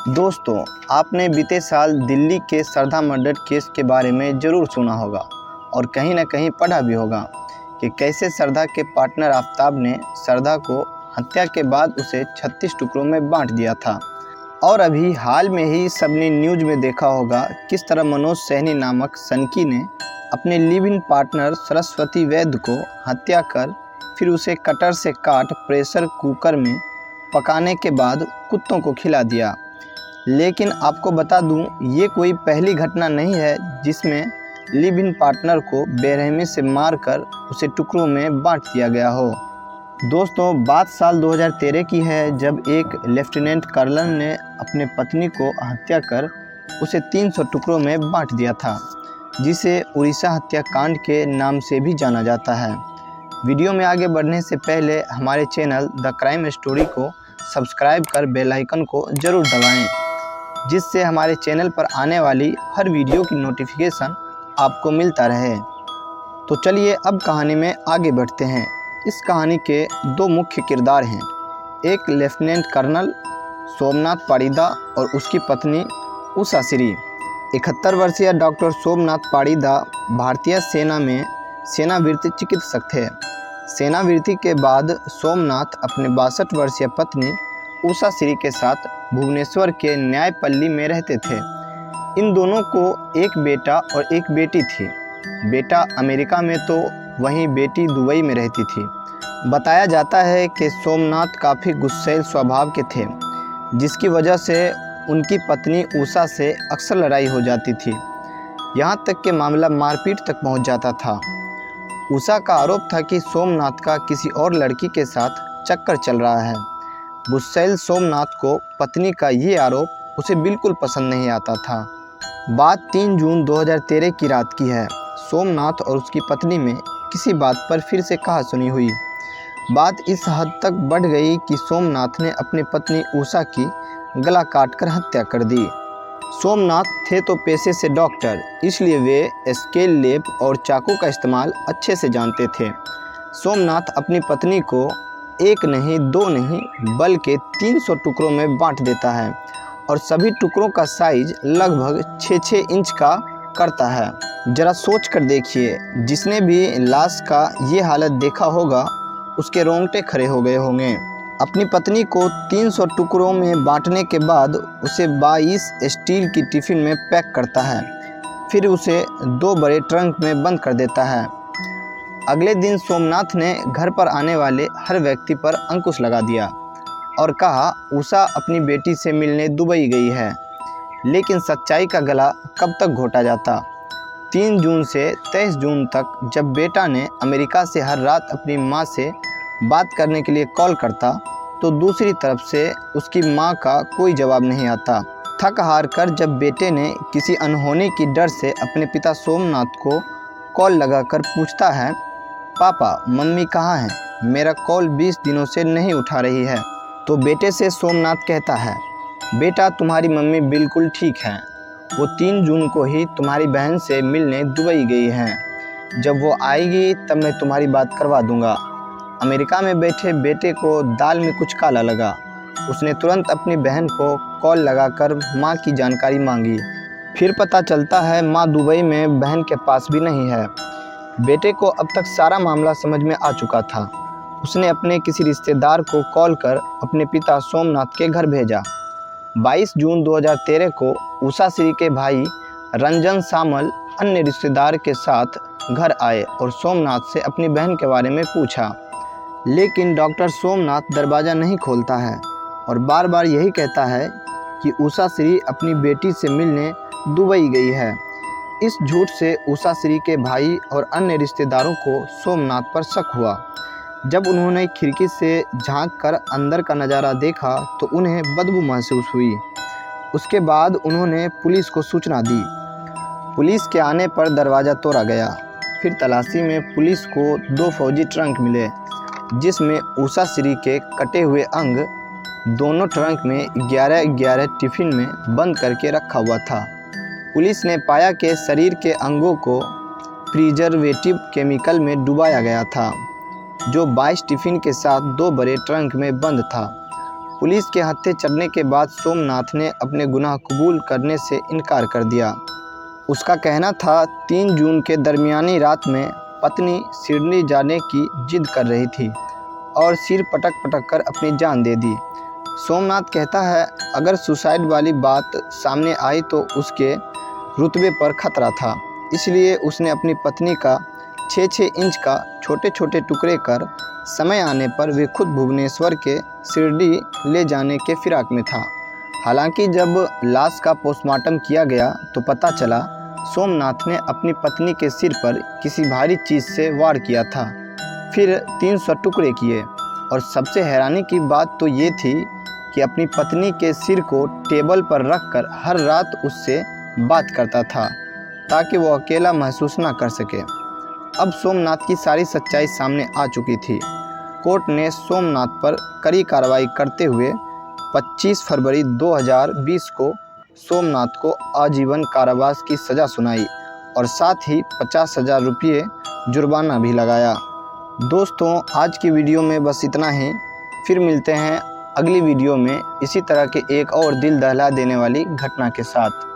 दोस्तों, आपने बीते साल दिल्ली के सरधा मर्डर केस के बारे में ज़रूर सुना होगा और कहीं ना कहीं पढ़ा भी होगा कि कैसे सरधा के पार्टनर आफ्ताब ने सरधा को हत्या के बाद उसे 36 टुकड़ों में बांट दिया था। और अभी हाल में ही सबने न्यूज़ में देखा होगा किस तरह मनोज सैनी नामक सनकी ने अपने लिव इन पार्टनर सरस्वती वैद्य को हत्या कर फिर उसे कटर से काट प्रेशर कुकर में पकाने के बाद कुत्तों को खिला दिया। लेकिन आपको बता दूं, ये कोई पहली घटना नहीं है जिसमें लिव इन पार्टनर को बेरहमी से मारकर उसे टुकड़ों में बांट दिया गया हो। दोस्तों, बात साल 2013 की है जब एक लेफ्टिनेंट कर्नल ने अपने पत्नी को हत्या कर उसे 300 टुकड़ों में बांट दिया था, जिसे उड़ीसा हत्याकांड के नाम से भी जाना जाता है। वीडियो में आगे बढ़ने से पहले हमारे चैनल द क्राइम स्टोरी को सब्सक्राइब कर बेल आइकन को ज़रूर दबाएं, जिससे हमारे चैनल पर आने वाली हर वीडियो की नोटिफिकेशन आपको मिलता रहे। तो चलिए अब कहानी में आगे बढ़ते हैं। इस कहानी के दो मुख्य किरदार हैं, एक लेफ्टिनेंट कर्नल सोमनाथ पाड़ीदा और उसकी पत्नी उषा श्री। 71 वर्षीय डॉक्टर सोमनाथ पाड़ीदा भारतीय सेना में सेनावृत्ति चिकित्सक थे। सेनावृत्ति के बाद सोमनाथ अपने 62 वर्षीय पत्नी उषा श्री के साथ भुवनेश्वर के न्यायपल्ली में रहते थे। इन दोनों को एक बेटा और एक बेटी थी। बेटा अमेरिका में तो वहीं बेटी दुबई में रहती थी। बताया जाता है कि सोमनाथ काफ़ी गुस्सैल स्वभाव के थे, जिसकी वजह से उनकी पत्नी उषा से अक्सर लड़ाई हो जाती थी। यहाँ तक कि मामला मारपीट तक पहुँच जाता था। उषा का आरोप था कि सोमनाथ का किसी और लड़की के साथ चक्कर चल रहा है। गुस्सैल सोमनाथ को पत्नी का ये आरोप उसे बिल्कुल पसंद नहीं आता था। बात 3 जून 2013 की रात की है। सोमनाथ और उसकी पत्नी में किसी बात पर फिर से कहासुनी हुई। बात इस हद तक बढ़ गई कि सोमनाथ ने अपनी पत्नी उषा की गला काटकर हत्या कर दी। सोमनाथ थे तो पेशे से डॉक्टर, इसलिए वे स्केल लेप और चाकू का इस्तेमाल अच्छे से जानते थे। सोमनाथ अपनी पत्नी को एक नहीं, दो नहीं, बल्कि 300 टुकड़ों में बांट देता है और सभी टुकड़ों का साइज लगभग 6-6 इंच का करता है। जरा सोच कर देखिए, जिसने भी लाश का ये हालत देखा होगा उसके रोंगटे खड़े हो गए होंगे। अपनी पत्नी को 300 टुकड़ों में बांटने के बाद उसे 22 स्टील की टिफ़िन में पैक करता है, फिर उसे 2 बड़े ट्रंक में बंद कर देता है। अगले दिन सोमनाथ ने घर पर आने वाले हर व्यक्ति पर अंकुश लगा दिया और कहा उषा अपनी बेटी से मिलने दुबई गई है। लेकिन सच्चाई का गला कब तक घोटा जाता। 3 जून से 23 जून तक जब बेटा ने अमेरिका से हर रात अपनी माँ से बात करने के लिए कॉल करता, तो दूसरी तरफ से उसकी माँ का कोई जवाब नहीं आता। थक हार कर जब बेटे ने किसी अनहोनी की डर से अपने पिता सोमनाथ को कॉल लगाकर पूछता है, पापा मम्मी कहाँ हैं, मेरा कॉल 20 दिनों से नहीं उठा रही है, तो बेटे से सोमनाथ कहता है, बेटा तुम्हारी मम्मी बिल्कुल ठीक हैं, वो 3 जून को ही तुम्हारी बहन से मिलने दुबई गई हैं। जब वो आएगी तब मैं तुम्हारी बात करवा दूंगा। अमेरिका में बैठे बेटे को दाल में कुछ काला लगा। उसने तुरंत अपनी बहन को कॉल लगाकर माँ की जानकारी मांगी। फिर पता चलता है माँ दुबई में बहन के पास भी नहीं है। बेटे को अब तक सारा मामला समझ में आ चुका था। उसने अपने किसी रिश्तेदार को कॉल कर अपने पिता सोमनाथ के घर भेजा। 22 जून 2013 को उषा श्री के भाई रंजन सामल अन्य रिश्तेदार के साथ घर आए और सोमनाथ से अपनी बहन के बारे में पूछा। लेकिन डॉक्टर सोमनाथ दरवाज़ा नहीं खोलता है और बार बार यही कहता है कि उषा श्री अपनी बेटी से मिलने दुबई गई है। इस झूठ से उषा श्री के भाई और अन्य रिश्तेदारों को सोमनाथ पर शक हुआ। जब उन्होंने खिड़की से झांक कर अंदर का नज़ारा देखा तो उन्हें बदबू महसूस हुई। उसके बाद उन्होंने पुलिस को सूचना दी। पुलिस के आने पर दरवाज़ा तोड़ा गया। फिर तलाशी में पुलिस को 2 फौजी ट्रंक मिले, जिसमें उषा श्री के कटे हुए अंग दोनों ट्रंक में 11-11 टिफ़िन में बंद करके रखा हुआ था। पुलिस ने पाया कि शरीर के अंगों को प्रिजर्वेटिव केमिकल में डुबाया गया था, जो 22 टिफ़िन के साथ 2 बड़े ट्रंक में बंद था। पुलिस के हत्थे चढ़ने के बाद सोमनाथ ने अपने गुनाह कबूल करने से इनकार कर दिया। उसका कहना था 3 जून के दरमियानी रात में पत्नी सिडनी जाने की जिद कर रही थी और सिर पटक पटक कर अपनी जान दे दी। सोमनाथ कहता है अगर सुसाइड वाली बात सामने आई तो उसके रुतबे पर खतरा था, इसलिए उसने अपनी पत्नी का 6-6 इंच का छोटे छोटे टुकड़े कर समय आने पर वे खुद भुवनेश्वर के शिरडी ले जाने के फिराक में था। हालांकि जब लाश का पोस्टमार्टम किया गया तो पता चला सोमनाथ ने अपनी पत्नी के सिर पर किसी भारी चीज़ से वार किया था, फिर 300 टुकड़े किए। और सबसे हैरानी की बात तो ये थी कि अपनी पत्नी के सिर को टेबल पर रखकर हर रात उससे बात करता था ताकि वो अकेला महसूस ना कर सके। अब सोमनाथ की सारी सच्चाई सामने आ चुकी थी। कोर्ट ने सोमनाथ पर कड़ी कार्रवाई करते हुए 25 फरवरी 2020 को सोमनाथ को आजीवन कारावास की सज़ा सुनाई और साथ ही 50,000 रुपये जुर्माना भी लगाया। दोस्तों, आज की वीडियो में बस इतना ही। फिर मिलते हैं अगली वीडियो में इसी तरह के एक और दिल दहला देने वाली घटना के साथ।